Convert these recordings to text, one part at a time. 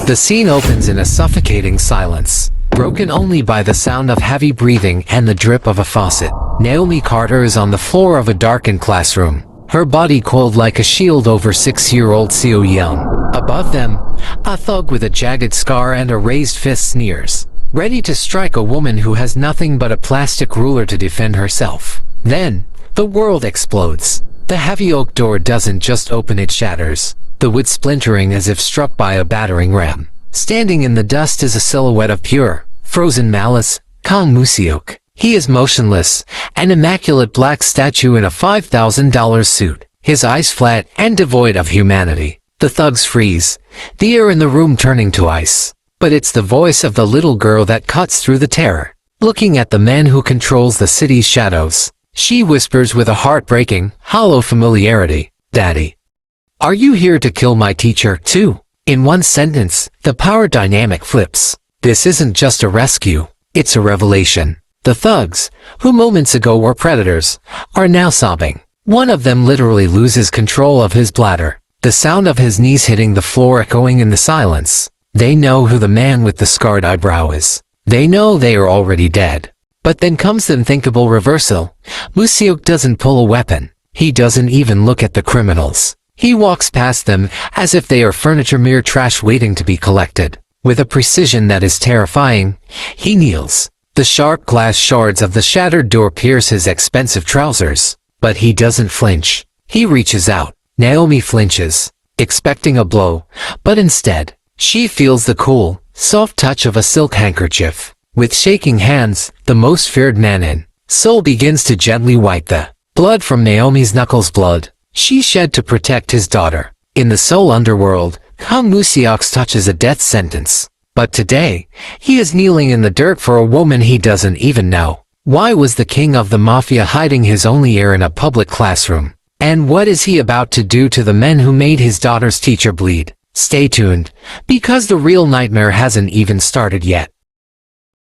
The scene opens in a suffocating silence, broken only by the sound of heavy breathing and the drip of a faucet. Naomi Carter is on the floor of a darkened classroom, her body coiled like a shield over 6-year-old Seo Yeon. Above them, a thug with a jagged scar and a raised fist sneers, ready to strike a woman who has nothing but a plastic ruler to defend herself. Then, the world explodes. The heavy oak door doesn't just open, it shatters, the wood splintering as if struck by a battering ram. Standing in the dust is a silhouette of pure, frozen malice, Kang Moo-seok. He is motionless, an immaculate black statue in a $5,000 suit, his eyes flat and devoid of humanity. The thugs freeze, the air in the room turning to ice. But it's the voice of the little girl that cuts through the terror. Looking at the man who controls the city's shadows, she whispers with a heartbreaking, hollow familiarity, "Daddy, are you here to kill my teacher, too?" In one sentence, the power dynamic flips. This isn't just a rescue, it's a revelation. The thugs, who moments ago were predators, are now sobbing. One of them literally loses control of his bladder, the sound of his knees hitting the floor echoing in the silence. They know who the man with the scarred eyebrow is. They know they are already dead. But then comes the unthinkable reversal. Moo-seok doesn't pull a weapon. He doesn't even look at the criminals. He walks past them as if they are furniture, mere trash waiting to be collected. With a precision that is terrifying, he kneels. The sharp glass shards of the shattered door pierce his expensive trousers. But he doesn't flinch. He reaches out. Naomi flinches, expecting a blow, but instead, she feels the cool, soft touch of a silk handkerchief. With shaking hands, the most feared man in Seoul begins to gently wipe the blood from Naomi's knuckles, blood she shed to protect his daughter. In the Seoul underworld, Kang Moo-seok's touch is a death sentence. But today, he is kneeling in the dirt for a woman he doesn't even know. Why was the king of the Mafia hiding his only heir in a public classroom? And what is he about to do to the men who made his daughter's teacher bleed? Stay tuned, because the real nightmare hasn't even started yet.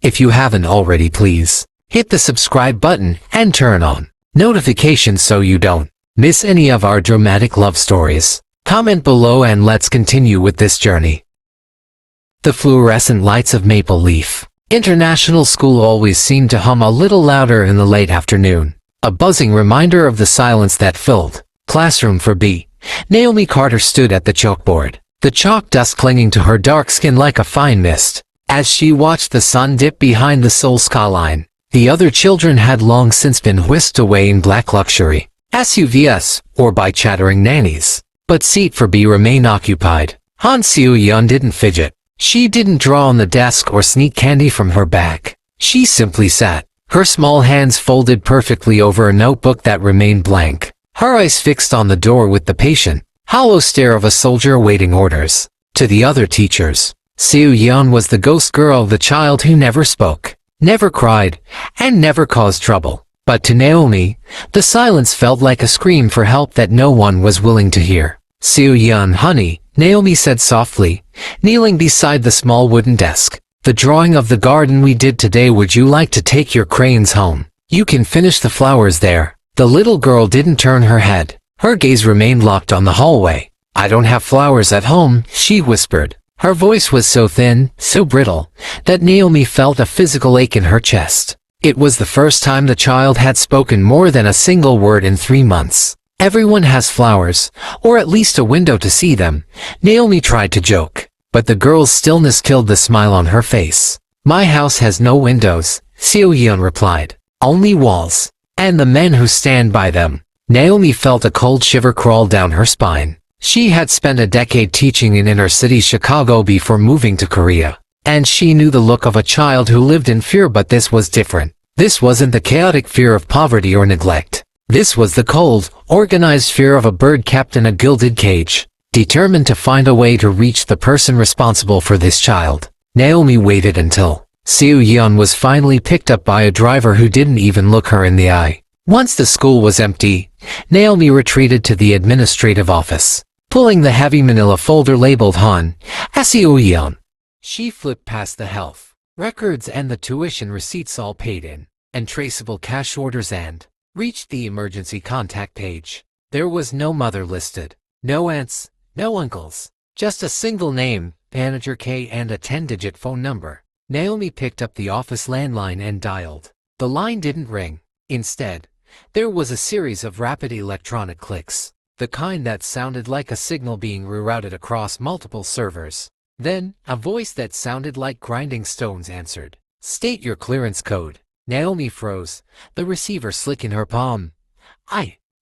If you haven't already, please hit the subscribe button and turn on notifications so you don't miss any of our dramatic love stories. Comment below and let's continue with this journey. The fluorescent lights of Maple Leaf International School always seemed to hum a little louder in the late afternoon, a buzzing reminder of the silence that filled classroom for B. Naomi Carter stood at the chalkboard, the chalk dust clinging to her dark skin like a fine mist. As she watched the sun dip behind the Seoul skyline, the other children had long since been whisked away in black luxury SUVs or by chattering nannies. But seat for B remained occupied. Han Seo-yeon didn't fidget. She didn't draw on the desk or sneak candy from her bag. She simply sat, her small hands folded perfectly over a notebook that remained blank, her eyes fixed on the door with the patient, hollow stare of a soldier awaiting orders. To the other teachers, Seo-yeon was the ghost girl, the child who never spoke, never cried, and never caused trouble. But to Naomi, the silence felt like a scream for help that no one was willing to hear. "Seo-yeon, honey," Naomi said softly, kneeling beside the small wooden desk. "The drawing of the garden we did today, would you like to take your crayons home? You can finish the flowers there." The little girl didn't turn her head. Her gaze remained locked on the hallway. "I don't have flowers at home," she whispered. Her voice was so thin, so brittle, that Naomi felt a physical ache in her chest. It was the first time the child had spoken more than a single word in 3 months. "Everyone has flowers, or at least a window to see them," Naomi tried to joke, but the girl's stillness killed the smile on her face. "My house has no windows," Seo-yeon replied. "Only walls, and the men who stand by them." Naomi felt a cold shiver crawl down her spine. She had spent a decade teaching in inner-city Chicago before moving to Korea, and she knew the look of a child who lived in fear, but this was different. This wasn't the chaotic fear of poverty or neglect. This was the cold, organized fear of a bird kept in a gilded cage, determined to find a way to reach the person responsible for this child. Naomi waited until Seo-yeon was finally picked up by a driver who didn't even look her in the eye. Once the school was empty, Naomi retreated to the administrative office, pulling the heavy manila folder labeled Han Seo-yeon. She flipped past the health records and the tuition receipts all paid in, and traceable cash orders, and reached the emergency contact page. There was no mother listed, no aunts, no uncles, just a single name, Manager K and a 10-digit phone number. Naomi picked up the office landline and dialed. The line didn't ring. Instead, there was a series of rapid electronic clicks, the kind that sounded like a signal being rerouted across multiple servers. Then, a voice that sounded like grinding stones answered. "State your clearance code." Naomi froze, the receiver slick in her palm.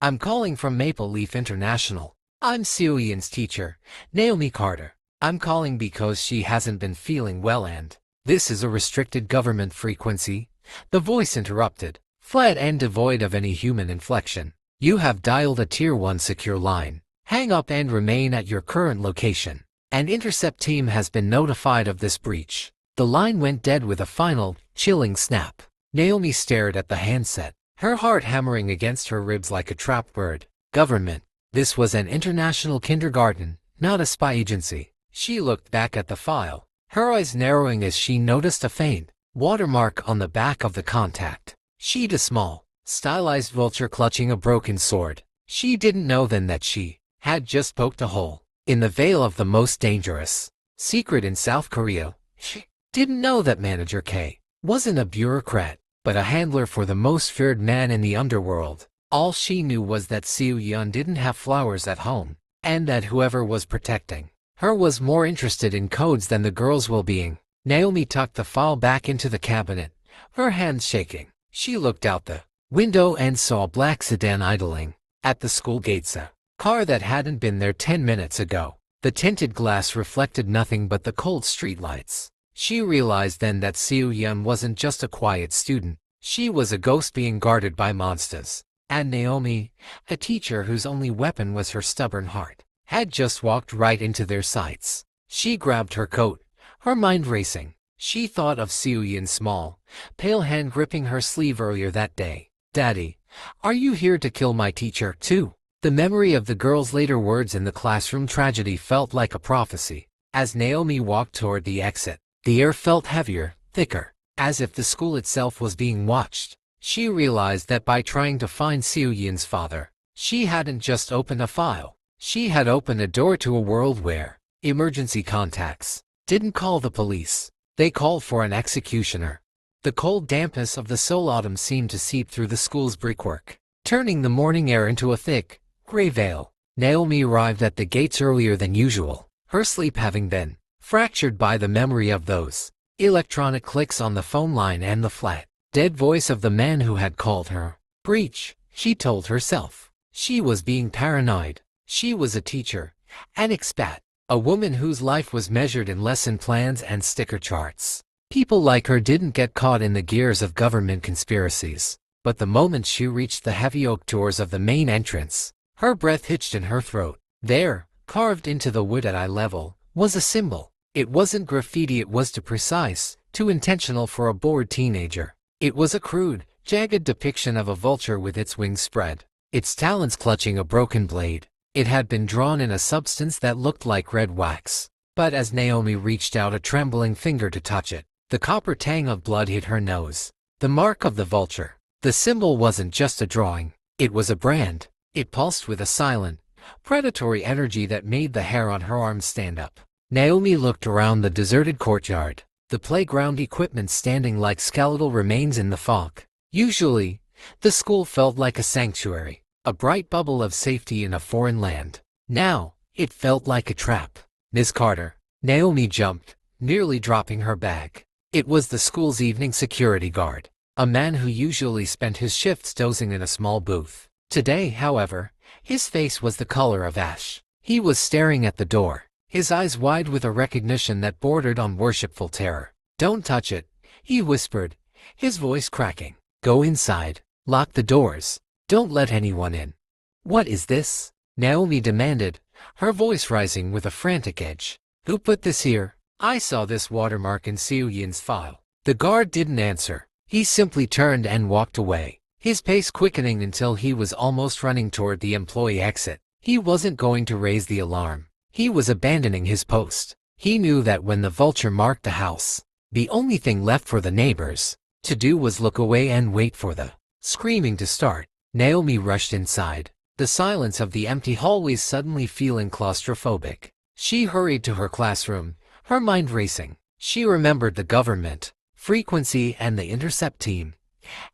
I'm calling from Maple Leaf International. I'm Seo-Yeon's teacher, Naomi Carter. I'm calling because she hasn't been feeling well and this is a restricted government frequency." The voice interrupted, flat and devoid of any human inflection. "You have dialed a Tier 1 secure line. Hang up and remain at your current location. An intercept team has been notified of this breach." The line went dead with a final, chilling snap. Naomi stared at the handset, her heart hammering against her ribs like a trapped bird. Government. This was an international kindergarten, not a spy agency. She looked back at the file, her eyes narrowing as she noticed a faint watermark on the back of the contact. She'd a small, stylized vulture clutching a broken sword. She didn't know then that she had just poked a hole in the veil of the most dangerous secret in South Korea. She didn't know that Manager K wasn't a bureaucrat, but a handler for the most feared man in the underworld. All she knew was that Seo-Yeon didn't have flowers at home, and that whoever was protecting her was more interested in codes than the girl's well-being. Naomi tucked the file back into the cabinet, her hands shaking. She looked out the window and saw a black sedan idling at the school gates, a car that hadn't been there 10 minutes ago. The tinted glass reflected nothing but the cold streetlights. She realized then that Seo-Yeon wasn't just a quiet student. She was a ghost being guarded by monsters. And Naomi, a teacher whose only weapon was her stubborn heart, had just walked right into their sights. She grabbed her coat, her mind racing. She thought of Seo-Yeon's small, pale hand gripping her sleeve earlier that day. "Daddy, are you here to kill my teacher, too?" The memory of the girl's later words in the classroom tragedy felt like a prophecy. As Naomi walked toward the exit, the air felt heavier, thicker, as if the school itself was being watched. She realized that by trying to find Seo-Yeon's father, she hadn't just opened a file. She had opened a door to a world where emergency contacts didn't call the police. They called for an executioner. The cold dampness of the Seoul autumn seemed to seep through the school's brickwork, turning the morning air into a thick, gray veil. Naomi arrived at the gates earlier than usual, her sleep having been fractured by the memory of those electronic clicks on the phone line and the flat, dead voice of the man who had called her. Breach, she told herself. She was being paranoid. She was a teacher, an expat, a woman whose life was measured in lesson plans and sticker charts. People like her didn't get caught in the gears of government conspiracies. But the moment she reached the heavy oak doors of the main entrance, her breath hitched in her throat. There, carved into the wood at eye level, was a symbol. It wasn't graffiti, it was too precise, too intentional for a bored teenager. It was a crude, jagged depiction of a vulture with its wings spread, its talons clutching a broken blade. It had been drawn in a substance that looked like red wax. But as Naomi reached out a trembling finger to touch it, the copper tang of blood hit her nose. The mark of the vulture. The symbol wasn't just a drawing. It was a brand. It pulsed with a silent, predatory energy that made the hair on her arms stand up. Naomi looked around the deserted courtyard, the playground equipment standing like skeletal remains in the fog. Usually, the school felt like a sanctuary, a bright bubble of safety in a foreign land. Now, it felt like a trap. "Miss Carter." Naomi jumped, nearly dropping her bag. It was the school's evening security guard, a man who usually spent his shifts dozing in a small booth. Today, however, his face was the color of ash. He was staring at the door, his eyes wide with a recognition that bordered on worshipful terror. "Don't touch it," he whispered, his voice cracking. "Go inside. Lock the doors. Don't let anyone in." "What is this?" Naomi demanded, her voice rising with a frantic edge. "Who put this here?" "I saw this watermark in Seo-Yeon's file." The guard didn't answer. He simply turned and walked away, his pace quickening until he was almost running toward the employee exit. He wasn't going to raise the alarm. He was abandoning his post. He knew that when the vulture marked the house, the only thing left for the neighbors to do was look away and wait for the screaming to start. Naomi rushed inside, the silence of the empty hallways suddenly feeling claustrophobic. She hurried to her classroom, her mind racing. She remembered the government, frequency and the intercept team.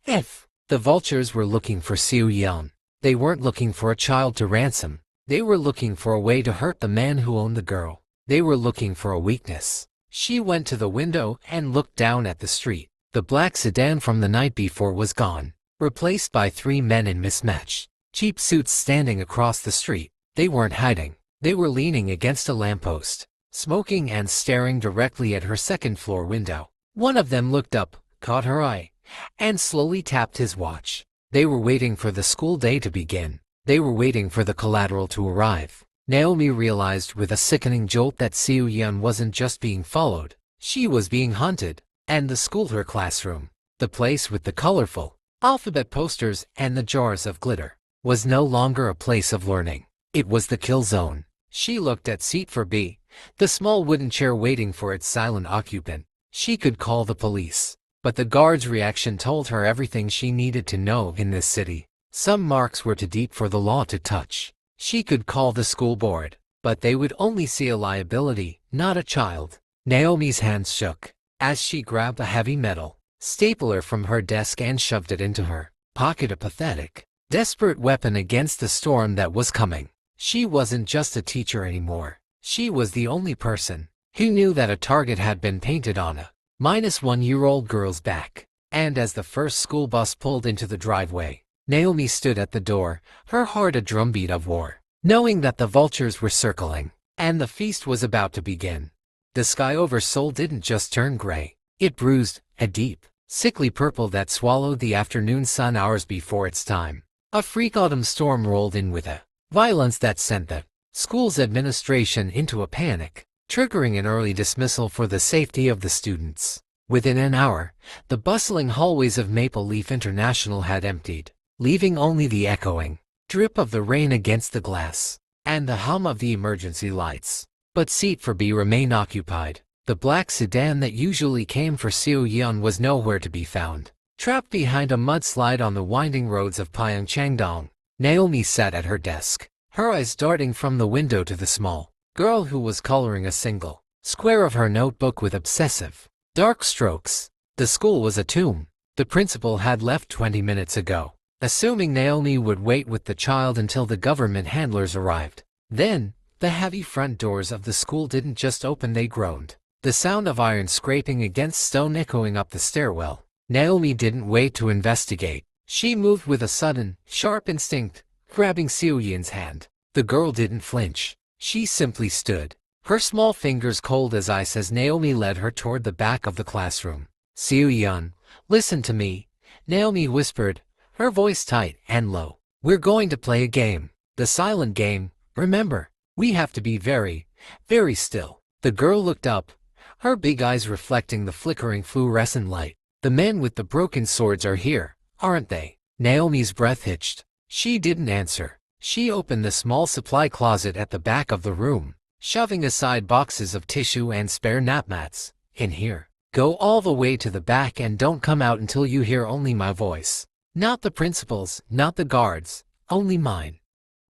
If the vultures were looking for Seo Yeon, they weren't looking for a child to ransom. They were looking for a way to hurt the man who owned the girl. They were looking for a weakness. She went to the window and looked down at the street. The black sedan from the night before was gone, replaced by 3 men in mismatched cheap suits standing across the street. They weren't hiding. They were leaning against a lamppost, smoking and staring directly at her second-floor window. One of them looked up, caught her eye, and slowly tapped his watch. They were waiting for the school day to begin. They were waiting for the collateral to arrive. Naomi realized with a sickening jolt that Seo Yeon wasn't just being followed. She was being hunted. And the school, her classroom, the place with the colorful alphabet posters and the jars of glitter, was no longer a place of learning. It was the kill zone. She looked at seat 4B, the small wooden chair waiting for its silent occupant. She could call the police, but the guard's reaction told her everything she needed to know in this city. Some marks were too deep for the law to touch. She could call the school board, but they would only see a liability, not a child. Naomi's hands shook as she grabbed a heavy metal stapler from her desk and shoved it into her pocket, a pathetic, desperate weapon against the storm that was coming. She wasn't just a teacher anymore. She was the only person who knew that a target had been painted on a -1-year-old girl's back. And as the first school bus pulled into the driveway, Naomi stood at the door, her heart a drumbeat of war, knowing that the vultures were circling, and the feast was about to begin. The sky over Seoul didn't just turn gray. It bruised, a deep, sickly purple that swallowed the afternoon sun hours before its time. A freak autumn storm rolled in with a violence that sent the school's administration into a panic, triggering an early dismissal for the safety of the students. Within an hour, the bustling hallways of Maple Leaf International had emptied, leaving only the echoing drip of the rain against the glass and the hum of the emergency lights. But seat 4B remained occupied. The black sedan that usually came for Seo Yeon was nowhere to be found. Trapped behind a mudslide on the winding roads of Pyeongchang-dong, Naomi sat at her desk, her eyes darting from the window to the small girl who was coloring a single square of her notebook with obsessive, dark strokes. The school was a tomb. The principal had left 20 minutes ago, assuming Naomi would wait with the child until the government handlers arrived. Then, the heavy front doors of the school didn't just open, they groaned, the sound of iron scraping against stone echoing up the stairwell. Naomi didn't wait to investigate. She moved with a sudden, sharp instinct, grabbing Seo Yeon's hand. The girl didn't flinch. She simply stood, her small fingers cold as ice as Naomi led her toward the back of the classroom. Seo Yeon, listen to me, Naomi whispered, her voice tight and low. We're going to play a game. The silent game, remember. We have to be very, very still. The girl looked up, her big eyes reflecting the flickering fluorescent light. The men with the broken swords are here, aren't they? Naomi's breath hitched. She didn't answer. She opened the small supply closet at the back of the room, shoving aside boxes of tissue and spare napmats. In here. Go all the way to the back and don't come out until you hear only my voice. Not the principal's, not the guards, only mine.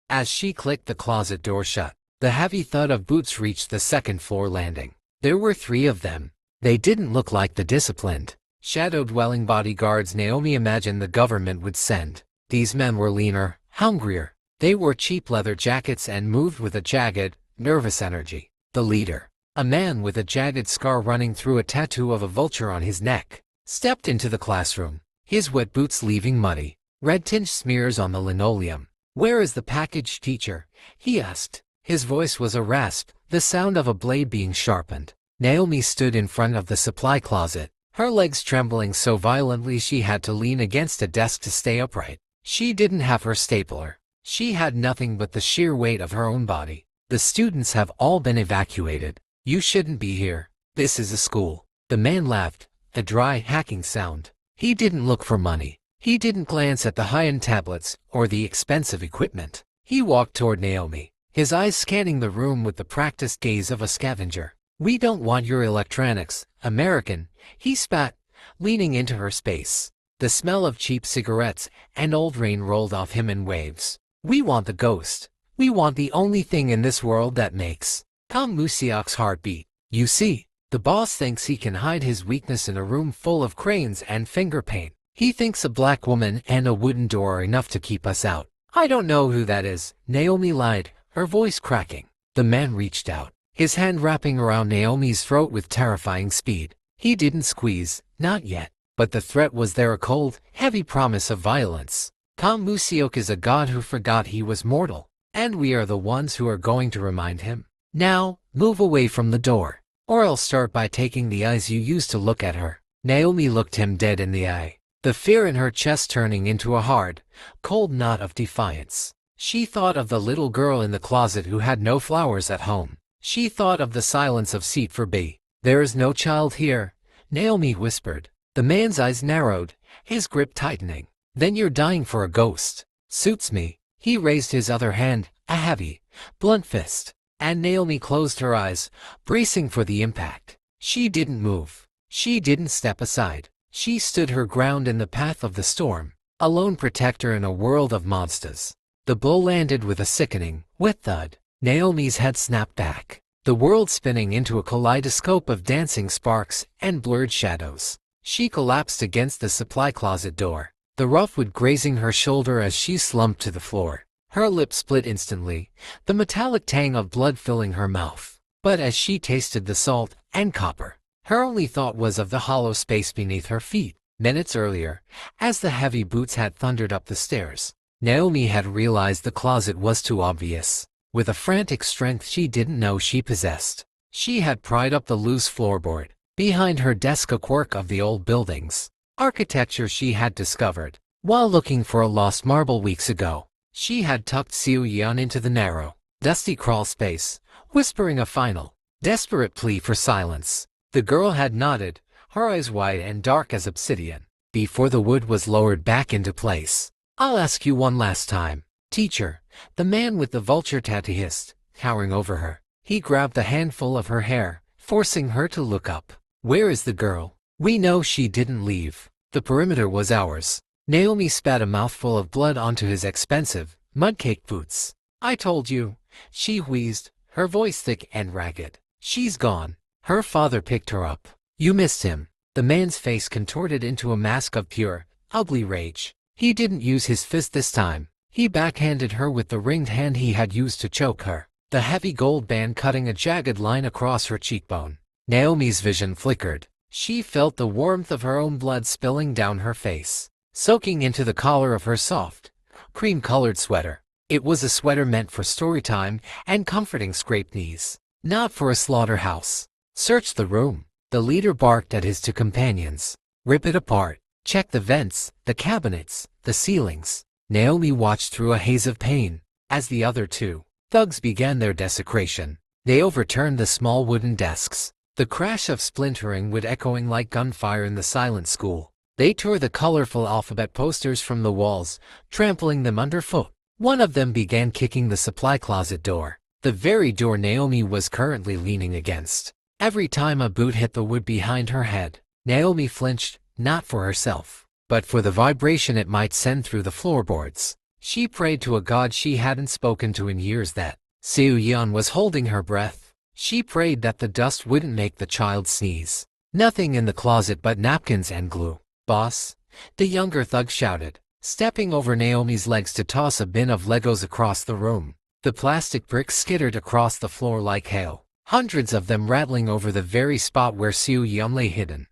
As she clicked the closet door shut, the heavy thud of boots reached the second-floor landing. There were 3 of them. They didn't look like the disciplined, shadow-dwelling bodyguards Naomi imagined the government would send. These men were leaner, hungrier. They wore cheap leather jackets and moved with a jagged, nervous energy. The leader, a man with a jagged scar running through a tattoo of a vulture on his neck, stepped into the classroom, his wet boots leaving muddy, red-tinged smears on the linoleum. Where is the package, teacher? He asked. His voice was a rasp, the sound of a blade being sharpened. Naomi stood in front of the supply closet, her legs trembling so violently she had to lean against a desk to stay upright. She didn't have her stapler. She had nothing but the sheer weight of her own body. The students have all been evacuated. You shouldn't be here. This is a school. The man laughed, a dry, hacking sound. He didn't look for money. He didn't glance at the high-end tablets or the expensive equipment. He walked toward Naomi, his eyes scanning the room with the practiced gaze of a scavenger. We don't want your electronics, American, he spat, leaning into her space. The smell of cheap cigarettes and old rain rolled off him in waves. We want the ghost. We want the only thing in this world that makes Tom Musiak's heart beat. You see, the boss thinks he can hide his weakness in a room full of cranes and finger paint. He thinks a black woman and a wooden door are enough to keep us out. I don't know who that is, Naomi lied, her voice cracking. The man reached out, his hand wrapping around Naomi's throat with terrifying speed. He didn't squeeze, not yet, but the threat was there, a cold, heavy promise of violence. Kam Museok is a god who forgot he was mortal, and we are the ones who are going to remind him. Now, move away from the door, or I'll start by taking the eyes you used to look at her. Naomi looked him dead in the eye, the fear in her chest turning into a hard, cold knot of defiance. She thought of the little girl in the closet who had no flowers at home. She thought of the silence of seat for B. There is no child here, Naomi whispered. The man's eyes narrowed, his grip tightening. Then you're dying for a ghost. Suits me. He raised his other hand, a heavy, blunt fist, and Naomi closed her eyes, bracing for the impact. She didn't move. She didn't step aside. She stood her ground in the path of the storm, a lone protector in a world of monsters. The blow landed with a sickening, wet thud. Naomi's head snapped back, the world spinning into a kaleidoscope of dancing sparks and blurred shadows. She collapsed against the supply closet door, the rough wood grazing her shoulder as she slumped to the floor. Her lips split instantly, the metallic tang of blood filling her mouth. But as she tasted the salt and copper, her only thought was of the hollow space beneath her feet. Minutes earlier, as the heavy boots had thundered up the stairs, Naomi had realized the closet was too obvious. With a frantic strength she didn't know she possessed, she had pried up the loose floorboard. Behind her desk, a quirk of the old building's architecture she had discovered while looking for a lost marble weeks ago. She had tucked Seo Yeon into the narrow, dusty crawl space, whispering a final, desperate plea for silence. The girl had nodded, her eyes wide and dark as obsidian, before the wood was lowered back into place. I'll ask you one last time, teacher. The man with the vulture tattoo hissed, towering over her. He grabbed a handful of her hair, forcing her to look up. Where is the girl? We know she didn't leave. The perimeter was ours. Naomi spat a mouthful of blood onto his expensive, mud-caked boots. I told you, she wheezed, her voice thick and ragged. She's gone. Her father picked her up. You missed him. The man's face contorted into a mask of pure, ugly rage. He didn't use his fist this time. He backhanded her with the ringed hand he had used to choke her, the heavy gold band cutting a jagged line across her cheekbone. Naomi's vision flickered. She felt the warmth of her own blood spilling down her face, soaking into the collar of her soft, cream-colored sweater. It was a sweater meant for storytime and comforting scraped knees, not for a slaughterhouse. Search the room, the leader barked at his two companions. Rip it apart. Check the vents, the cabinets, the ceilings. Naomi watched through a haze of pain as the other two thugs began their desecration. They overturned the small wooden desks, the crash of splintering wood echoing like gunfire in the silent school. They tore the colorful alphabet posters from the walls, trampling them underfoot. One of them began kicking the supply closet door, the very door Naomi was currently leaning against. Every time a boot hit the wood behind her head, Naomi flinched, not for herself, but for the vibration it might send through the floorboards. She prayed to a god she hadn't spoken to in years that Seo Yeon was holding her breath. She prayed that the dust wouldn't make the child sneeze. Nothing in the closet but napkins and glue. Boss, the younger thug shouted, stepping over Naomi's legs to toss a bin of Legos across the room. The plastic bricks skittered across the floor like hail, hundreds of them rattling over the very spot where Seo Yeon lay hidden.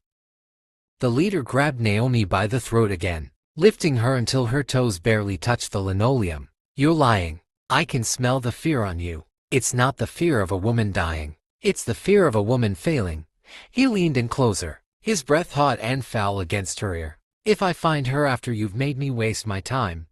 The leader grabbed Naomi by the throat again, lifting her until her toes barely touched the linoleum. You're lying. I can smell the fear on you. It's not the fear of a woman dying. It's the fear of a woman failing. He leaned in closer, his breath hot and foul against her ear. If I find her after you've made me waste my time,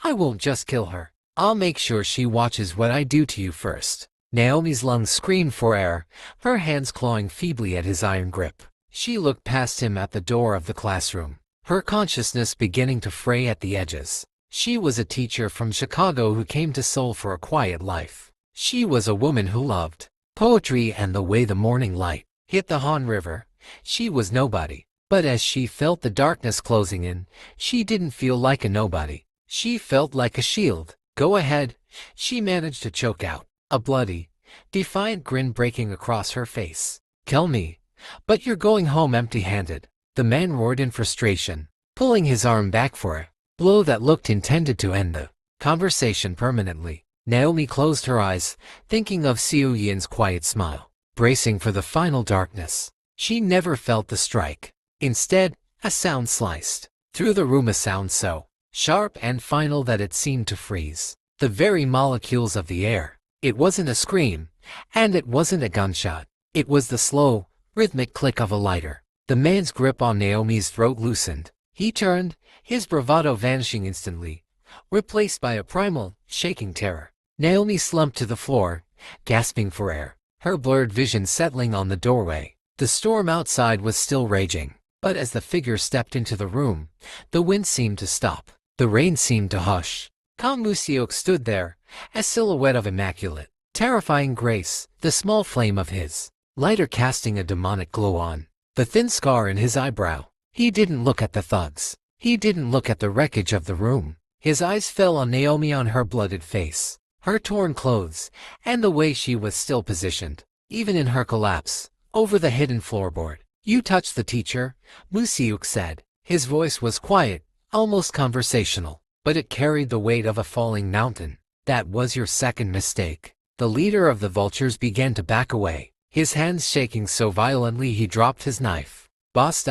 I won't just kill her. I'll make sure she watches what I do to you first. Naomi's lungs screamed for air, her hands clawing feebly at his iron grip. She looked past him at the door of the classroom, her consciousness beginning to fray at the edges. She was a teacher from Chicago who came to Seoul for a quiet life. She was a woman who loved poetry and the way the morning light hit the Han River. She was nobody. But as she felt the darkness closing in, she didn't feel like a nobody. She felt like a shield. Go ahead, she managed to choke out, a bloody, defiant grin breaking across her face. Kill me. But you're going home empty-handed. The man roared in frustration, pulling his arm back for a blow that looked intended to end the conversation permanently. Naomi closed her eyes, thinking of Seo Yin's quiet smile, bracing for the final darkness. She never felt the strike. Instead, a sound sliced through the room, a sound so sharp and final that it seemed to freeze the very molecules of the air. It wasn't a scream, and it wasn't a gunshot. It was the slow, rhythmic click of a lighter. The man's grip on Naomi's throat loosened. He turned, his bravado vanishing instantly, replaced by a primal, shaking terror. Naomi slumped to the floor, gasping for air, her blurred vision settling on the doorway. The storm outside was still raging, but as the figure stepped into the room, the wind seemed to stop. The rain seemed to hush. Kang Moo-seok stood there, a silhouette of immaculate, terrifying grace, the small flame of his lighter casting a demonic glow on the thin scar in his eyebrow. He didn't look at the thugs. He didn't look at the wreckage of the room. His eyes fell on Naomi, on her blooded face, her torn clothes, and the way she was still positioned, even in her collapse, over the hidden floorboard. "You touched the teacher," Moo-seok said. His voice was quiet, almost conversational, but it carried the weight of a falling mountain. "That was your second mistake." The leader of the vultures began to back away, his hands shaking so violently he dropped his knife. "Boss...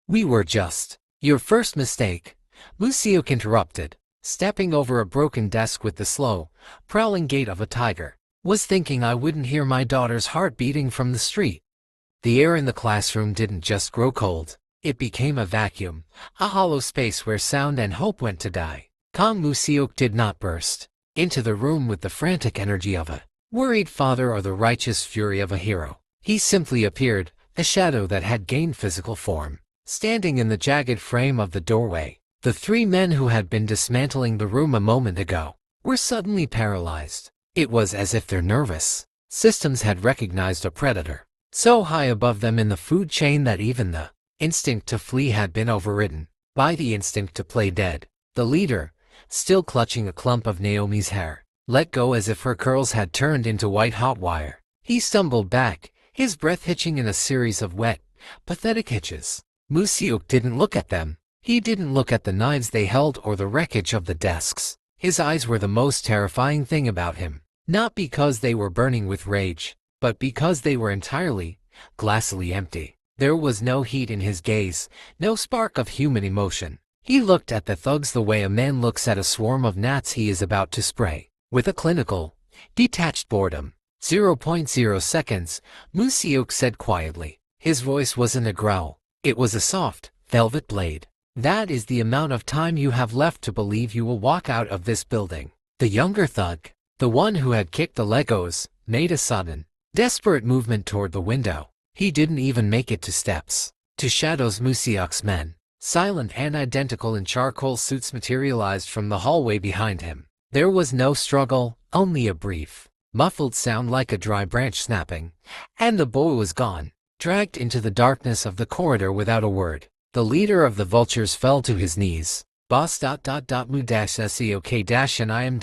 We were just..." "Your first mistake," Moo-seok interrupted, stepping over a broken desk with the slow, prowling gait of a tiger, "was thinking I wouldn't hear my daughter's heart beating from the street." The air in the classroom didn't just grow cold. It became a vacuum, a hollow space where sound and hope went to die. Kang Moo-seok did not burst into the room with the frantic energy of a worried father or the righteous fury of a hero. He simply appeared, a shadow that had gained physical form, standing in the jagged frame of the doorway. The three men who had been dismantling the room a moment ago were suddenly paralyzed. It was as if their nervous systems had recognized a predator so high above them in the food chain that even the instinct to flee had been overridden by the instinct to play dead. The leader, still clutching a clump of Naomi's hair, let go as if her curls had turned into white hot wire. He stumbled back, his breath hitching in a series of wet, pathetic hitches. Moo-seok didn't look at them. He didn't look at the knives they held or the wreckage of the desks. His eyes were the most terrifying thing about him, not because they were burning with rage, but because they were entirely, glassily empty. There was no heat in his gaze, no spark of human emotion. He looked at the thugs the way a man looks at a swarm of gnats he is about to spray, with a clinical, detached boredom. 0.0 seconds, Moo-seok said quietly. His voice wasn't a growl. It was a soft, velvet blade. "That is the amount of time you have left to believe you will walk out of this building." The younger thug, the one who had kicked the Legos, made a sudden, desperate movement toward the window. He didn't even make it to steps. To shadows, Moo-seok's men, silent and identical in charcoal suits, materialized from the hallway behind him. There was no struggle, only a brief, muffled sound like a dry branch snapping, and the boy was gone, dragged into the darkness of the corridor without a word. The leader of the vultures fell to his knees. "Boss... Moo-seok and I am...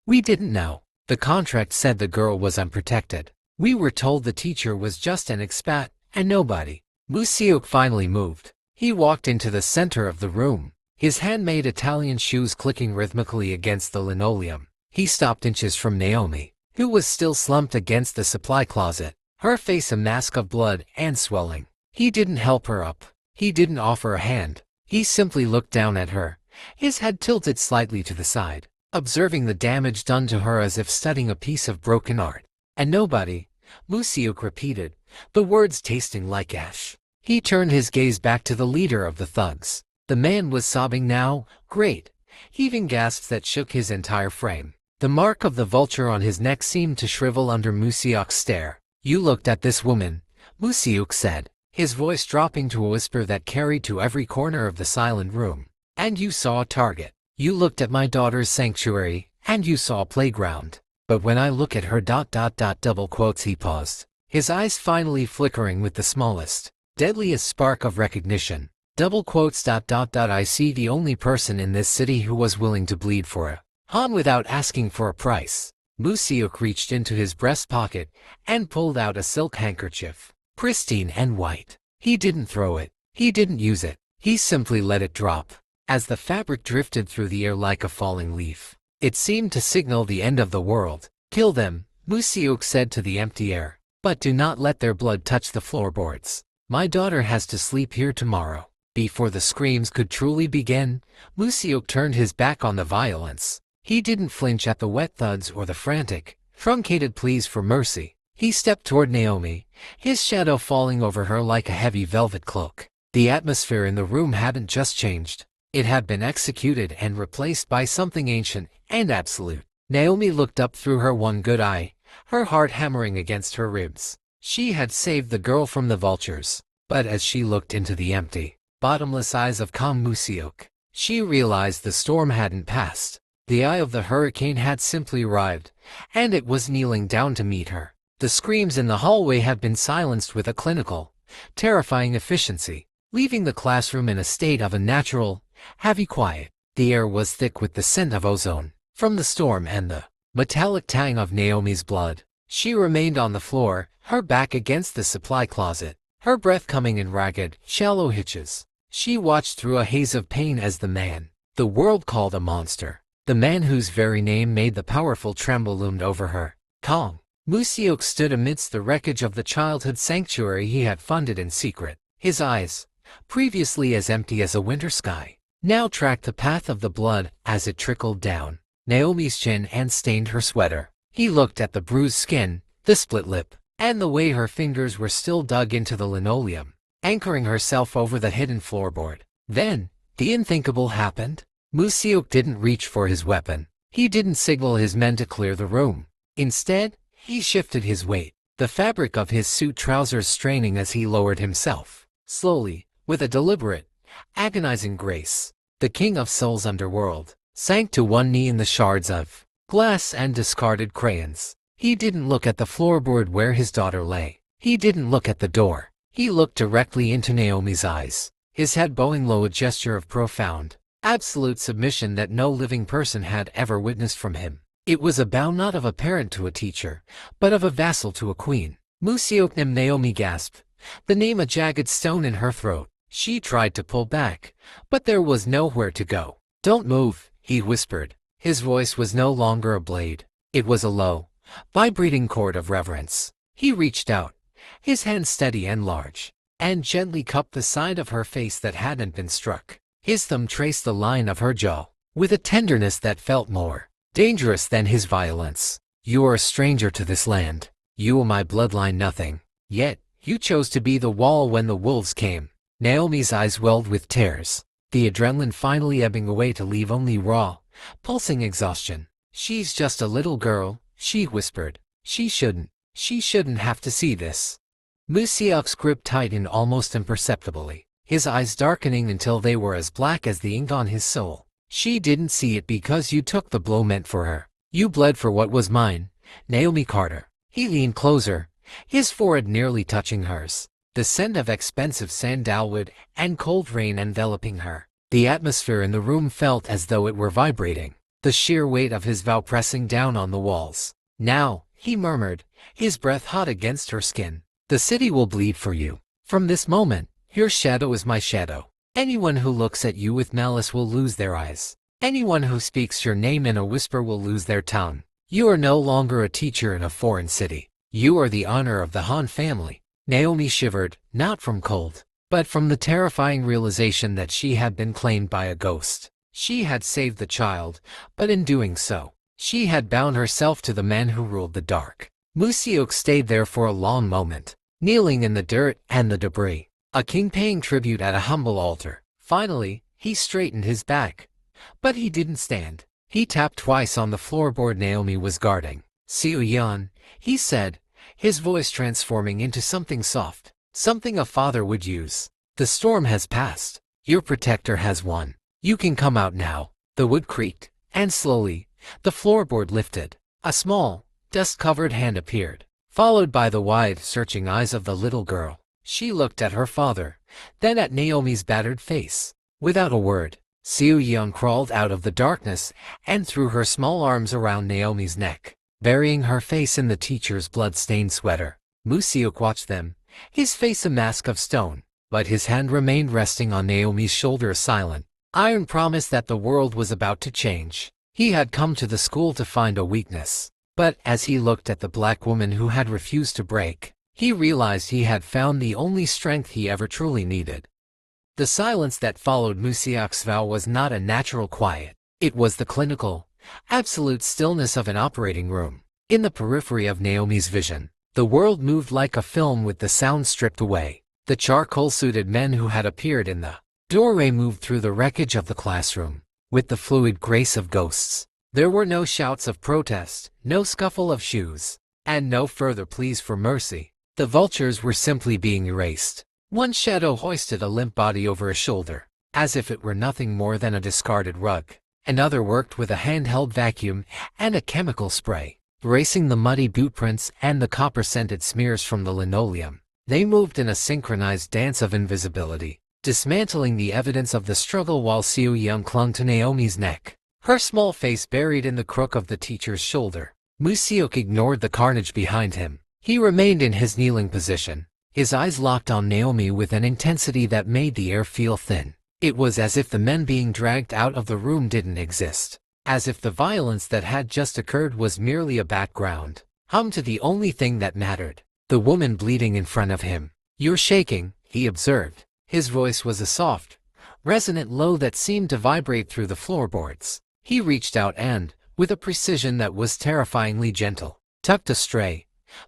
We didn't know. The contract said the girl was unprotected. We were told the teacher was just an expat, and nobody." Moo-seok finally moved. He walked into the center of the room, his handmade Italian shoes clicking rhythmically against the linoleum. He stopped inches from Naomi, who was still slumped against the supply closet, her face a mask of blood and swelling. He didn't help her up. He didn't offer a hand. He simply looked down at her, his head tilted slightly to the side, observing the damage done to her as if studying a piece of broken art. "And nobody," Moo-seok repeated, the words tasting like ash. He turned his gaze back to the leader of the thugs. The man was sobbing now, great, heaving gasps that shook his entire frame. The mark of the vulture on his neck seemed to shrivel under Moo-seok's stare. "You looked at this woman," Moo-seok said, his voice dropping to a whisper that carried to every corner of the silent room. "And you saw a target. You looked at my daughter's sanctuary, and you saw a playground. But when I look at her... double quotes." He paused, his eyes finally flickering with the smallest, deadliest spark of recognition. Double quotes. "I see the only person in this city who was willing to bleed for a Han without asking for a price." Musiok reached into his breast pocket and pulled out a silk handkerchief, pristine and white. He didn't throw it. He didn't use it. He simply let it drop. As the fabric drifted through the air like a falling leaf, it seemed to signal the end of the world. Kill them, Musiok said to the empty air, but do not let their blood touch the floorboards. My daughter has to sleep here tomorrow. Before the screams could truly begin, Musiok turned his back on the violence. He didn't flinch at the wet thuds or the frantic, truncated pleas for mercy. He stepped toward Naomi, his shadow falling over her like a heavy velvet cloak. The atmosphere in the room hadn't just changed. It had been executed and replaced by something ancient and absolute. Naomi looked up through her one good eye, her heart hammering against her ribs. She had saved the girl from the vultures, but as she looked into the empty, bottomless eyes of calm Musiok, she realized the storm hadn't passed. The eye of the hurricane had simply arrived, and it was kneeling down to meet her. The screams in the hallway had been silenced with a clinical, terrifying efficiency, leaving the classroom in a state of unnatural, heavy quiet. The air was thick with the scent of ozone from the storm and the metallic tang of Naomi's blood. She remained on the floor, her back against the supply closet, her breath coming in ragged, shallow hitches. She watched through a haze of pain as the man the world called a monster, the man whose very name made the powerful tremble, loomed over her. Calm. Musiok stood amidst the wreckage of the childhood sanctuary he had funded in secret. His eyes, previously as empty as a winter sky, now tracked the path of the blood as it trickled down Naomi's chin and stained her sweater. He looked at the bruised skin, the split lip, and the way her fingers were still dug into the linoleum, anchoring herself over the hidden floorboard. Then, the unthinkable happened. Musiok didn't reach for his weapon. He didn't signal his men to clear the room. Instead, he shifted his weight, the fabric of his suit trousers straining as he lowered himself. Slowly, with a deliberate, agonizing grace, the king of Seoul's underworld sank to one knee in the shards of glass and discarded crayons. He didn't look at the floorboard where his daughter lay. He didn't look at the door. He looked directly into Naomi's eyes, his head bowing low, a gesture of profound, absolute submission that no living person had ever witnessed from him. It was a bow not of a parent to a teacher, but of a vassal to a queen. Musiok, Naomi gasped, the name a jagged stone in her throat. She tried to pull back, but there was nowhere to go. Don't move, he whispered. His voice was no longer a blade. It was a low, vibrating chord of reverence. He reached out, his hand steady and large, and gently cupped the side of her face that hadn't been struck. His thumb traced the line of her jaw, with a tenderness that felt more dangerous than his violence. You are a stranger to this land. You owe my bloodline nothing. Yet, you chose to be the wall when the wolves came. Naomi's eyes welled with tears, the adrenaline finally ebbing away to leave only raw, pulsing exhaustion. She's just a little girl, she whispered. She shouldn't have to see this. Musiok's grip tightened almost imperceptibly, his eyes darkening until they were as black as the ink on his soul. She didn't see it because you took the blow meant for her. You bled for what was mine, Naomi Carter. He leaned closer, his forehead nearly touching hers, the scent of expensive sandalwood and cold rain enveloping her. The atmosphere in the room felt as though it were vibrating, the sheer weight of his vow pressing down on the walls. Now, he murmured, his breath hot against her skin, the city will bleed for you. From this moment, your shadow is my shadow. Anyone who looks at you with malice will lose their eyes. Anyone who speaks your name in a whisper will lose their tongue. You are no longer a teacher in a foreign city. You are the honor of the Han family. Naomi shivered, not from cold, but from the terrifying realization that she had been claimed by a ghost. She had saved the child, but in doing so, she had bound herself to the man who ruled the dark. Musiok stayed there for a long moment, kneeling in the dirt and the debris, a king paying tribute at a humble altar. Finally, he straightened his back. But he didn't stand. He tapped twice on the floorboard Naomi was guarding. Seo-yeon, he said, his voice transforming into something soft, something a father would use. The storm has passed. Your protector has won. You can come out now. The wood creaked, and slowly, the floorboard lifted. A small, dust-covered hand appeared, followed by the wide, searching eyes of the little girl. She looked at her father, then at Naomi's battered face. Without a word, Seo-yeon crawled out of the darkness and threw her small arms around Naomi's neck. burying her face in the teacher's blood-stained sweater. Museok watched them, his face a mask of stone, but his hand remained resting on Naomi's shoulder silent. Iron promised that the world was about to change. He had come to the school to find a weakness. But as he looked at the black woman who had refused to break, he realized he had found the only strength he ever truly needed. The silence that followed Museok's vow was not a natural quiet. It was the clinical, absolute stillness of an operating room. In the periphery of Naomi's vision, the world moved like a film with the sound stripped away. The charcoal-suited men who had appeared in the doorway moved through the wreckage of the classroom with the fluid grace of ghosts. There were no shouts of protest, no scuffle of shoes, and no further pleas for mercy. The vultures were simply being erased. One shadow hoisted a limp body over a shoulder, as if it were nothing more than a discarded rug. Another worked with a handheld vacuum and a chemical spray, erasing the muddy boot prints and the copper-scented smears from the linoleum. They moved in a synchronized dance of invisibility, dismantling the evidence of the struggle while Seo Yeon clung to Naomi's neck, her small face buried in the crook of the teacher's shoulder. Museok ignored the carnage behind him. He remained in his kneeling position, his eyes locked on Naomi with an intensity that made the air feel thin. It was as if the men being dragged out of the room didn't exist, as if the violence that had just occurred was merely a background hum to the only thing that mattered. The woman bleeding in front of him. "You're shaking," he observed. His voice was a soft, resonant low that seemed to vibrate through the floorboards. He reached out and, with a precision that was terrifyingly gentle, tucked a stray,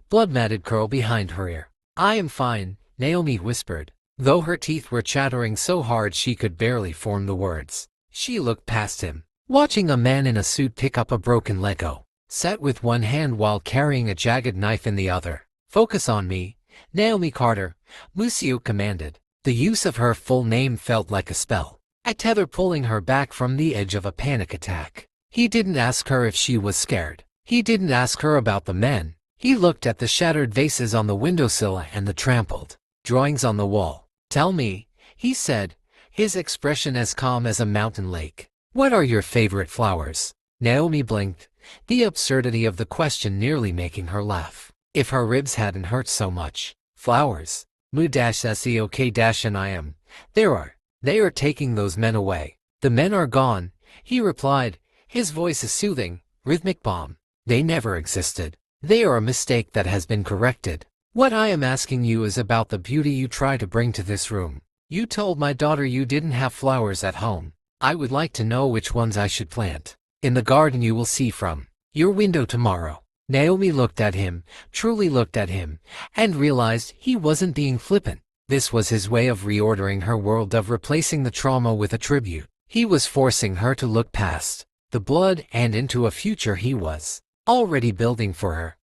blood-matted curl behind her ear. "I am fine," Naomi whispered, though her teeth were chattering so hard she could barely form the words. She looked past him, watching a man in a suit pick up a broken Lego, set with one hand while carrying a jagged knife in the other. "Focus on me, Naomi Carter," Museok commanded. The use of her full name felt like a spell, a tether pulling her back from the edge of a panic attack. He didn't ask her if she was scared. He didn't ask her about the men. He looked at the shattered vases on the windowsill and the trampled drawings on the wall. "Tell me," he said, his expression as calm as a mountain lake. "What are your favorite flowers?" Naomi blinked, the absurdity of the question nearly making her laugh. If her ribs hadn't hurt so much. "Flowers. Mu-seok-and-I-am. They are taking those men away." "The men are gone," he replied, his voice a soothing, rhythmic balm. "They never existed. They are a mistake that has been corrected. What I am asking you is about the beauty you try to bring to this room. You told my daughter you didn't have flowers at home. I would like to know which ones I should plant in the garden you will see from your window tomorrow." Naomi looked at him, truly looked at him, and realized he wasn't being flippant. This was his way of reordering her world, of replacing the trauma with a tribute. He was forcing her to look past the blood and into a future he was already building for her.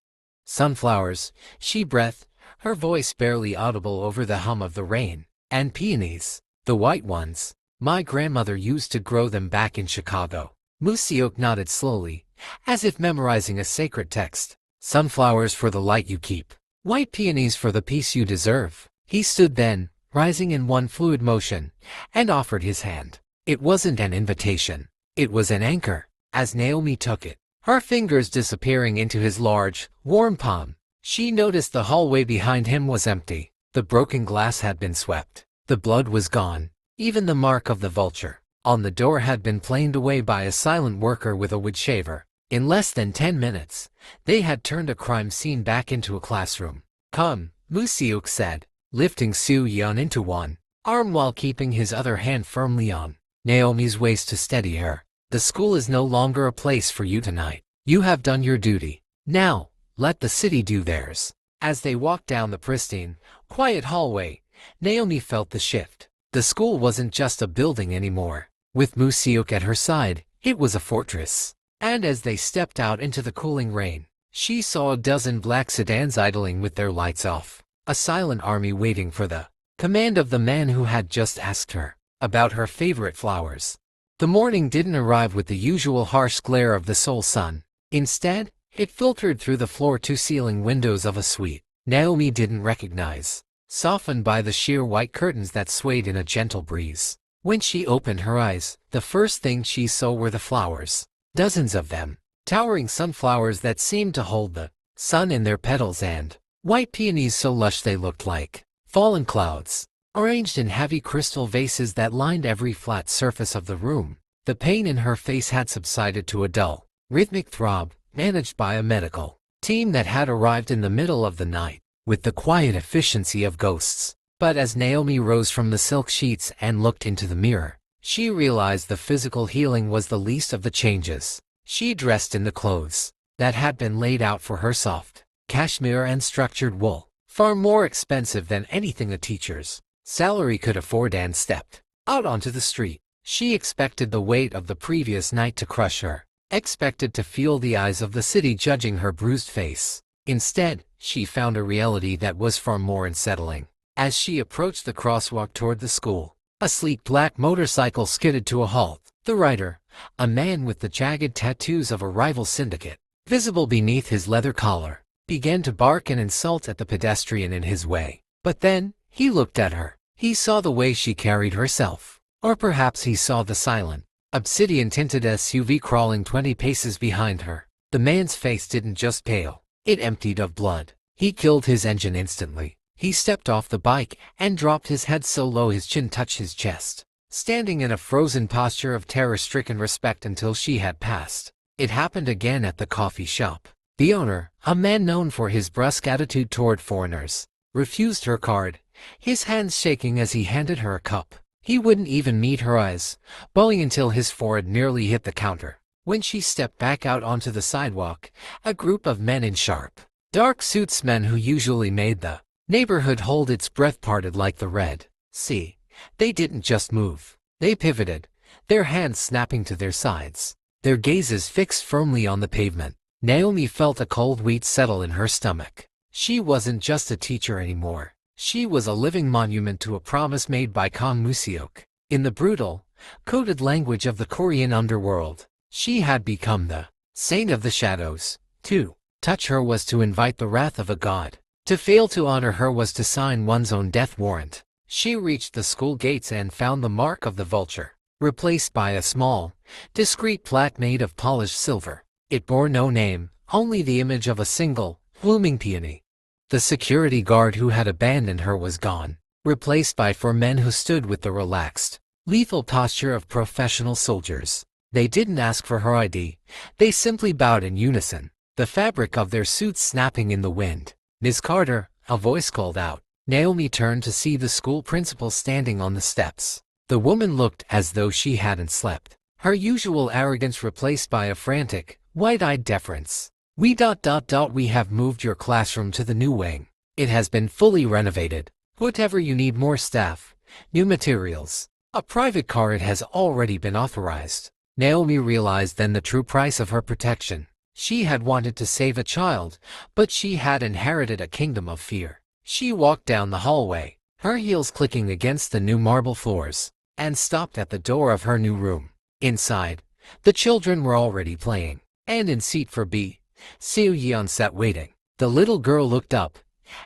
"Sunflowers," she breathed, her voice barely audible over the hum of the rain. "And peonies. The white ones. My grandmother used to grow them back in Chicago." Museok nodded slowly, as if memorizing a sacred text. "Sunflowers for the light you keep. White peonies for the peace you deserve." He stood then, rising in one fluid motion, and offered his hand. It wasn't an invitation. It was an anchor. As Naomi took it, her fingers disappearing into his large, warm palm, she noticed the hallway behind him was empty. The broken glass had been swept. The blood was gone. Even the mark of the vulture on the door had been planed away by a silent worker with a wood shaver. In less than 10 minutes, they had turned a crime scene back into a classroom. "Come," Museok said, lifting Seo Yeon into one arm while keeping his other hand firmly on Naomi's waist to steady her. "The school is no longer a place for you tonight. You have done your duty. Now, let the city do theirs." As they walked down the pristine, quiet hallway, Naomi felt the shift. The school wasn't just a building anymore. With Museok at her side, it was a fortress. And as they stepped out into the cooling rain, she saw a dozen black sedans idling with their lights off. A silent army waiting for the command of the man who had just asked her about her favorite flowers. The morning didn't arrive with the usual harsh glare of the Seoul sun. Instead, it filtered through the floor-to-ceiling windows of a suite Naomi didn't recognize, softened by the sheer white curtains that swayed in a gentle breeze. When she opened her eyes, the first thing she saw were the flowers. Dozens of them. towering sunflowers that seemed to hold the sun in their petals, and white peonies so lush they looked like fallen clouds, arranged in heavy crystal vases that lined every flat surface of the room. The pain in her face had subsided to a dull, rhythmic throb, managed by a medical team that had arrived in the middle of the night, with the quiet efficiency of ghosts. But as Naomi rose from the silk sheets and looked into the mirror, she realized the physical healing was the least of the changes. She dressed in the clothes that had been laid out for her, soft cashmere and structured wool, far more expensive than anything a teacher's salary could afford, and stepped out onto the street. She expected the weight of the previous night to crush her, expected to feel the eyes of the city judging her bruised face. Instead, she found a reality that was far more unsettling. As she approached the crosswalk toward the school, a sleek black motorcycle skidded to a halt. The rider, a man with the jagged tattoos of a rival syndicate visible beneath his leather collar, began to bark and insult at the pedestrian in his way. But then, he looked at her. He saw the way she carried herself. Or perhaps he saw the silent, obsidian-tinted SUV crawling 20 paces behind her. The man's face didn't just pale, it emptied of blood. He killed his engine instantly. He stepped off the bike and dropped his head so low his chin touched his chest, standing in a frozen posture of terror-stricken respect until she had passed. It happened again at the coffee shop. The owner, a man known for his brusque attitude toward foreigners, refused her card, his hands shaking as he handed her a cup. He wouldn't even meet her eyes, bowing until his forehead nearly hit the counter. When she stepped back out onto the sidewalk, a group of men in sharp, dark suits, men who usually made the neighborhood hold its breath, parted like the Red Sea. They didn't just move. They pivoted, their hands snapping to their sides, their gazes fixed firmly on the pavement. Naomi felt a cold weight settle in her stomach. She wasn't just a teacher anymore. She was a living monument to a promise made by Kang Museok. In the brutal, coded language of the Korean underworld, she had become the saint of the shadows. To touch her was to invite the wrath of a god. To fail to honor her was to sign one's own death warrant. She reached the school gates and found the mark of the vulture, replaced by a small, discreet plaque made of polished silver. It bore no name, only the image of a single, blooming peony. The security guard who had abandoned her was gone, replaced by 4 men who stood with the relaxed, lethal posture of professional soldiers. They didn't ask for her ID, they simply bowed in unison, the fabric of their suits snapping in the wind. "Ms. Carter," a voice called out. Naomi turned to see the school principal standing on the steps. The woman looked as though she hadn't slept, her usual arrogance replaced by a frantic, wide-eyed deference. We have moved your classroom to the new wing. It has been fully renovated. Whatever you need, more staff, new materials, a private car, it has already been authorized." Naomi realized then the true price of her protection. She had wanted to save a child, but she had inherited a kingdom of fear. She walked down the hallway, her heels clicking against the new marble floors, and stopped at the door of her new room. Inside, the children were already playing, and in seat for B, Seo Yeon sat waiting. The little girl looked up,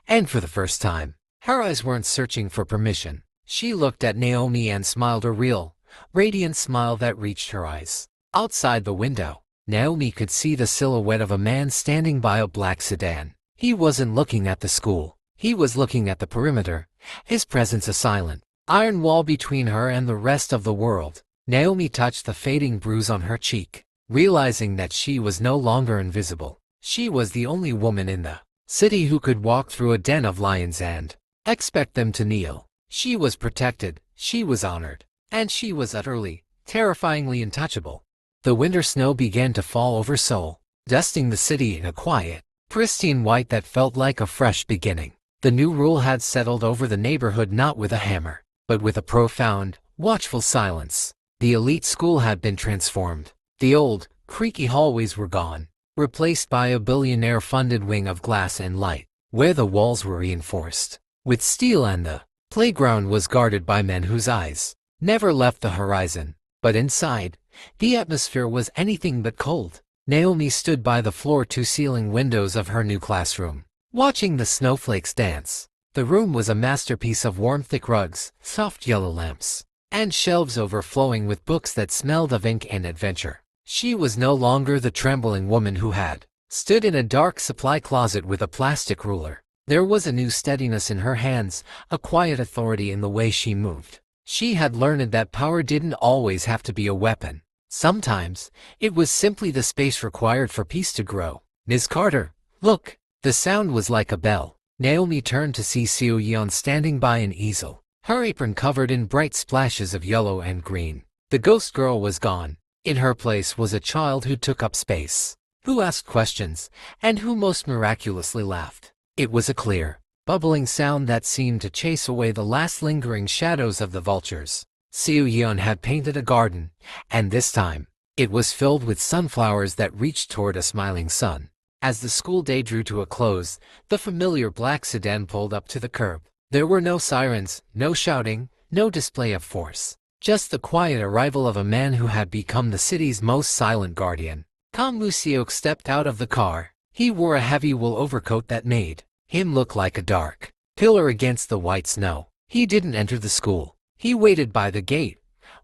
and for the first time, her eyes weren't searching for permission. She looked at Naomi and smiled, a real, radiant smile that reached her eyes. Outside the window, Naomi could see the silhouette of a man standing by a black sedan. He wasn't looking at the school. He was looking at the perimeter, his presence a silent iron wall between her and the rest of the world. Naomi touched the fading bruise on her cheek, realizing that she was no longer invisible. She was the only woman in the city who could walk through a den of lions and expect them to kneel. She was protected, she was honored, and she was utterly, terrifyingly untouchable. The winter snow began to fall over Seoul, dusting the city in a quiet, pristine white that felt like a fresh beginning. The new rule had settled over the neighborhood, not with a hammer, but with a profound, watchful silence. The elite school had been transformed. The old, creaky hallways were gone, replaced by a billionaire-funded wing of glass and light, where the walls were reinforced with steel and the playground was guarded by men whose eyes never left the horizon. But inside, the atmosphere was anything but cold. Naomi stood by the floor-to-ceiling windows of her new classroom, watching the snowflakes dance. The room was a masterpiece of warm, thick rugs, soft yellow lamps, and shelves overflowing with books that smelled of ink and adventure. She was no longer the trembling woman who had stood in a dark supply closet with a plastic ruler. There was a new steadiness in her hands, a quiet authority in the way she moved. She had learned that power didn't always have to be a weapon. Sometimes, it was simply the space required for peace to grow. "Ms. Carter, look." The sound was like a bell. Naomi turned to see Seo Yeon standing by an easel, her apron covered in bright splashes of yellow and green. The ghost girl was gone. In her place was a child who took up space, who asked questions, and who most miraculously laughed. It was a clear, bubbling sound that seemed to chase away the last lingering shadows of the vultures. Seo Yeon had painted a garden, and this time, it was filled with sunflowers that reached toward a smiling sun. As the school day drew to a close, the familiar black sedan pulled up to the curb. There were no sirens, no shouting, no display of force. Just the quiet arrival of a man who had become the city's most silent guardian. Kang Moo-seok stepped out of the car. He wore a heavy wool overcoat that made him look like a dark pillar against the white snow. He didn't enter the school. He waited by the gate,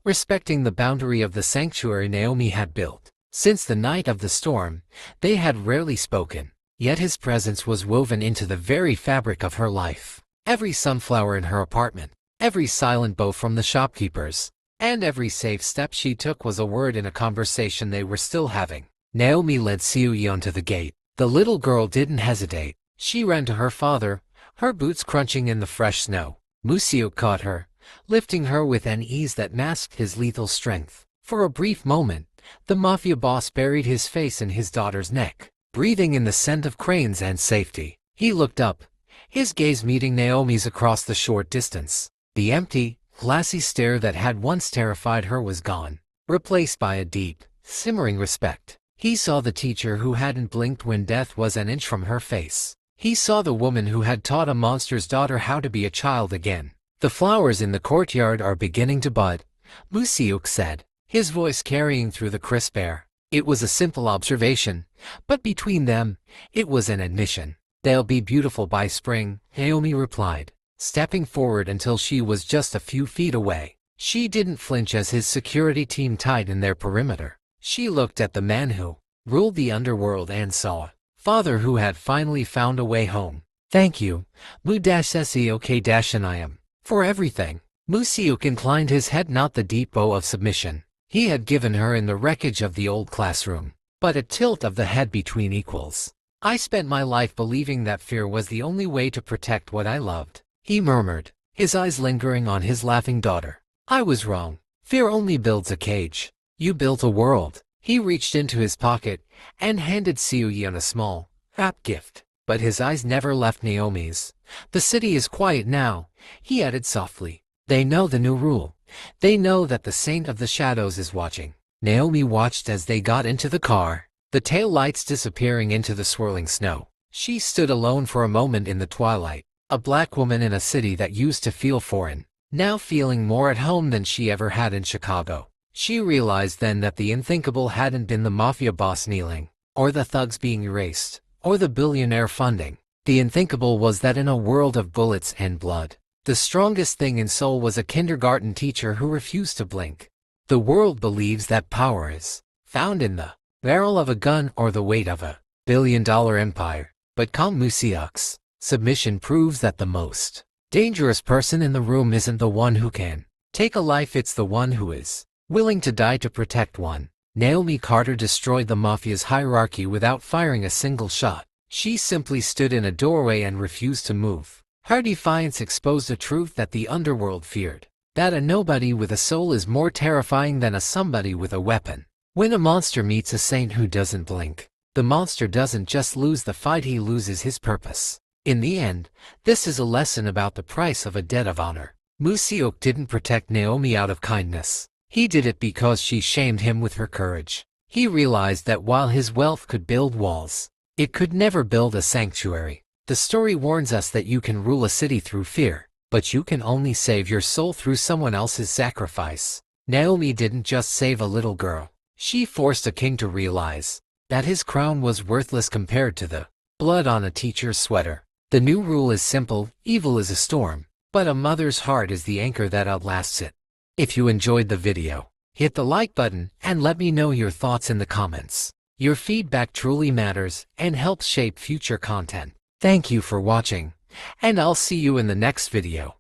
respecting the boundary of the sanctuary Naomi had built. Since the night of the storm, they had rarely spoken, yet his presence was woven into the very fabric of her life. Every sunflower in her apartment, every silent bow from the shopkeepers, and every safe step she took was a word in a conversation they were still having. Naomi led Seo Yeon to the gate. The little girl didn't hesitate. She ran to her father, her boots crunching in the fresh snow. Moo-seok caught her, lifting her with an ease that masked his lethal strength. For a brief moment, the Mafia boss buried his face in his daughter's neck, breathing in the scent of cranes and safety. He looked up, his gaze meeting Naomi's across the short distance. The empty, glassy stare that had once terrified her was gone, replaced by a deep, simmering respect. He saw the teacher who hadn't blinked when death was an inch from her face. He saw the woman who had taught a monster's daughter how to be a child again. "The flowers in the courtyard are beginning to bud," Moo-seok said, his voice carrying through the crisp air. It was a simple observation, but between them, it was an admission. "They'll be beautiful by spring," Naomi replied, stepping forward until she was just a few feet away. She didn't flinch as his security team tightened their perimeter. She looked at the man who ruled the underworld and saw a father who had finally found a way home. "Thank you, Moo-seok, for everything." Moo-seok inclined his head, not the deep bow of submission he had given her in the wreckage of the old classroom, but a tilt of the head between equals. "I spent my life believing that fear was the only way to protect what I loved," he murmured, his eyes lingering on his laughing daughter. "I was wrong. Fear only builds a cage. You built a world." He reached into his pocket and handed Seo Yeon a small, wrapped gift, but his eyes never left Naomi's. "The city is quiet now," he added softly. "They know the new rule. They know that the Saint of the Shadows is watching." Naomi watched as they got into the car, the tail lights disappearing into the swirling snow. She stood alone for a moment in the twilight, a black woman in a city that used to feel foreign, now feeling more at home than she ever had in Chicago. She realized then that the unthinkable hadn't been the Mafia boss kneeling, or the thugs being erased, or the billionaire funding. The unthinkable was that in a world of bullets and blood, the strongest thing in Seoul was a kindergarten teacher who refused to blink. The world believes that power is found in the barrel of a gun or the weight of a billion-dollar empire, but Kang Moo-seok's submission proves that the most dangerous person in the room isn't the one who can take a life, it's the one who is willing to die to protect one. Naomi Carter destroyed the Mafia's hierarchy without firing a single shot. She simply stood in a doorway and refused to move. Her defiance exposed a truth that the underworld feared, that a nobody with a soul is more terrifying than a somebody with a weapon. When a monster meets a saint who doesn't blink, the monster doesn't just lose the fight, he loses his purpose. In the end, this is a lesson about the price of a debt of honor. Moo-seok didn't protect Naomi out of kindness. He did it because she shamed him with her courage. He realized that while his wealth could build walls, it could never build a sanctuary. The story warns us that you can rule a city through fear, but you can only save your soul through someone else's sacrifice. Naomi didn't just save a little girl. She forced a king to realize that his crown was worthless compared to the blood on a teacher's sweater. The new rule is simple: evil is a storm, but a mother's heart is the anchor that outlasts it. If you enjoyed the video, Hit the like button and let me know your thoughts in the comments. Your feedback truly matters and helps shape future content. Thank you for watching, and I'll see you in the next video.